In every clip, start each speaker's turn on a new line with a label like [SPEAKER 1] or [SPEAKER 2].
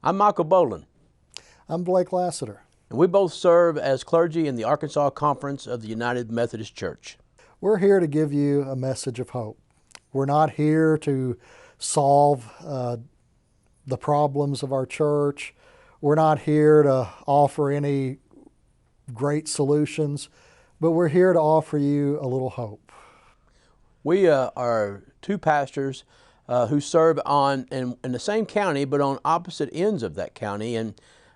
[SPEAKER 1] I'm Michael Boland,
[SPEAKER 2] I'm Blake Lassiter.
[SPEAKER 1] and we both serve as clergy in the Arkansas Conference of the United Methodist Church.
[SPEAKER 2] We're here to give you a message of hope. We're not here to solve the problems of our church. We're not here to offer any great solutions, but we're here to offer you a little hope.
[SPEAKER 1] We are two pastors who serve in the same county, but on opposite ends of that county. And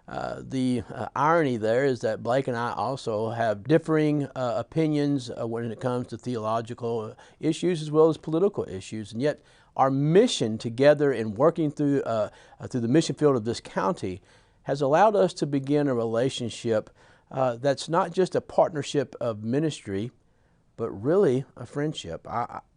[SPEAKER 1] the irony there is that Blake and I also have differing opinions when it comes to theological issues as well as political issues. And yet our mission together in working through the mission field of this county has allowed us to begin a relationship that's not just a partnership of ministry, but really a friendship.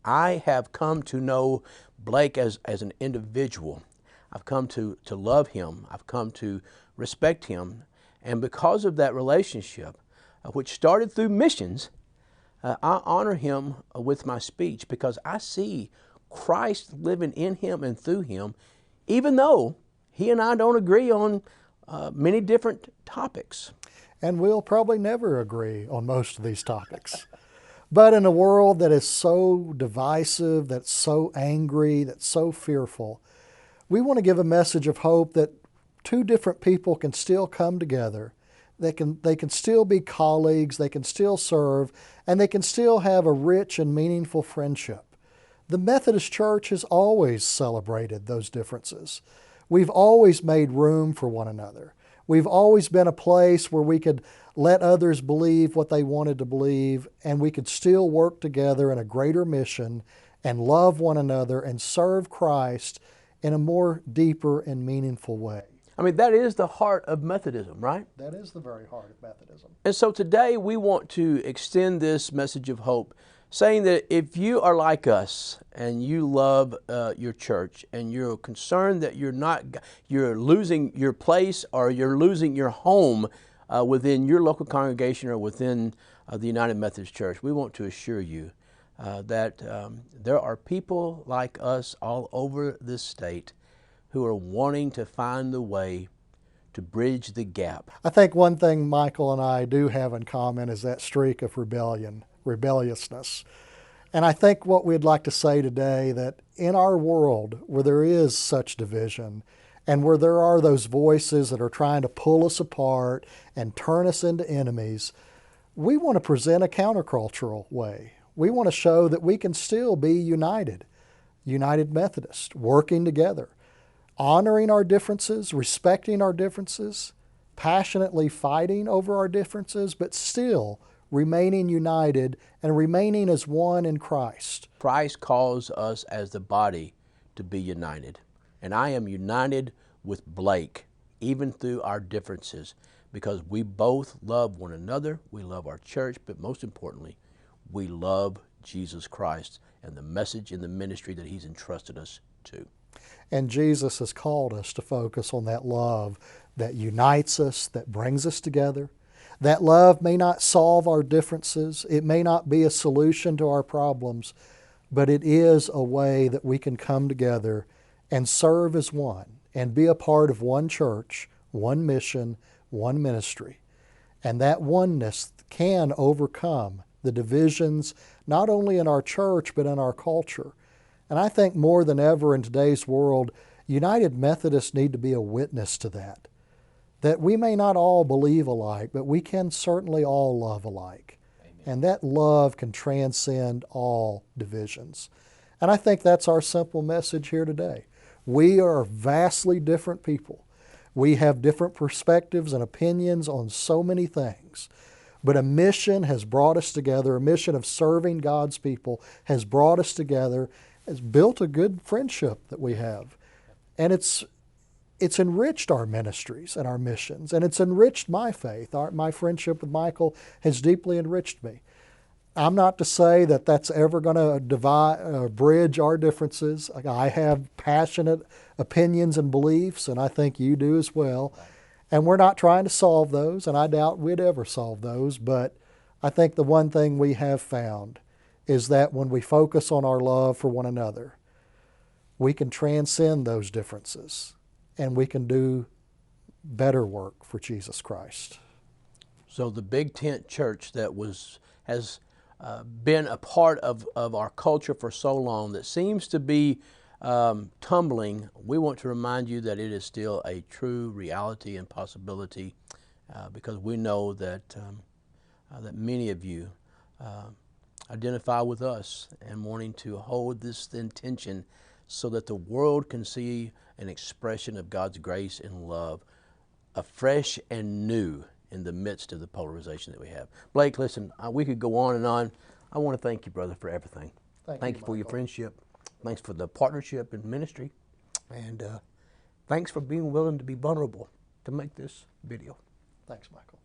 [SPEAKER 1] I have come to know Blake as an individual. I've come to love him. I've come to respect him. And because of that relationship, which started through missions, I honor him with my speech because I see Christ living in him and through him, even though he and I don't agree on many different topics.
[SPEAKER 2] And we'll probably never agree on most of these topics. But in a world that is so divisive, that's so angry, that's so fearful, we want to give a message of hope that two different people can still come together. They can still be colleagues, they can still serve, and they can still have a rich and meaningful friendship. The Methodist Church has always celebrated those differences. We've always made room for one another. We've always been a place where we could let others believe what they wanted to believe, and we could still work together in a greater mission and love one another and serve Christ in a more deeper and meaningful way.
[SPEAKER 1] I mean, that is the heart of Methodism, right?
[SPEAKER 2] That is the very heart of Methodism.
[SPEAKER 1] And so today we want to extend this message of hope, saying that if you are like us and you love your church and you're concerned that you're losing your place or you're losing your home within your local congregation or within the United Methodist Church, we want to assure you that there are people like us all over this state who are wanting to find the way to bridge the gap.
[SPEAKER 2] I think one thing Michael and I do have in common is that streak of rebelliousness. And I think what we'd like to say today, that in our world where there is such division and where there are those voices that are trying to pull us apart and turn us into enemies, we want to present a countercultural way. We want to show that we can still be United Methodists, working together, honoring our differences, respecting our differences, passionately fighting over our differences, but still remaining united and remaining as one in Christ.
[SPEAKER 1] Christ calls us as the body to be united. And I am united with Blake, even through our differences, because we both love one another, we love our church, but most importantly, we love Jesus Christ and the message and the ministry that He's entrusted us to.
[SPEAKER 2] And Jesus has called us to focus on that love that unites us, that brings us together. That love may not solve our differences, it may not be a solution to our problems, but it is a way that we can come together and serve as one and be a part of one church, one mission, one ministry. And that oneness can overcome the divisions not only in our church but in our culture. And I think more than ever in today's world, United Methodists need to be a witness to that. That we may not all believe alike, but we can certainly all love alike. Amen. And that love can transcend all divisions. And I think that's our simple message here today. We are vastly different people. We have different perspectives and opinions on so many things. But a mission has brought us together, a mission of serving God's people has brought us together, has built a good friendship that we have. And it's enriched our ministries and our missions, and it's enriched my faith. My friendship with Michael has deeply enriched me. I'm not to say that that's ever going to bridge our differences. I have passionate opinions and beliefs, and I think you do as well. And we're not trying to solve those, and I doubt we'd ever solve those, but I think the one thing we have found is that when we focus on our love for one another, we can transcend those differences, and we can do better work for Jesus Christ.
[SPEAKER 1] So the big tent church that has been a part of our culture for so long, that seems to be tumbling, we want to remind you that it is still a true reality and possibility, because we know that that many of you identify with us and wanting to hold this intention so that the world can see an expression of God's grace and love, afresh and new, in the midst of the polarization that we have. Blake, listen, we could go on and on. I want to thank you, brother, for everything. Thank you for your friendship. Thanks for the partnership in ministry. And thanks for being willing to be vulnerable to make this video.
[SPEAKER 2] Thanks, Michael.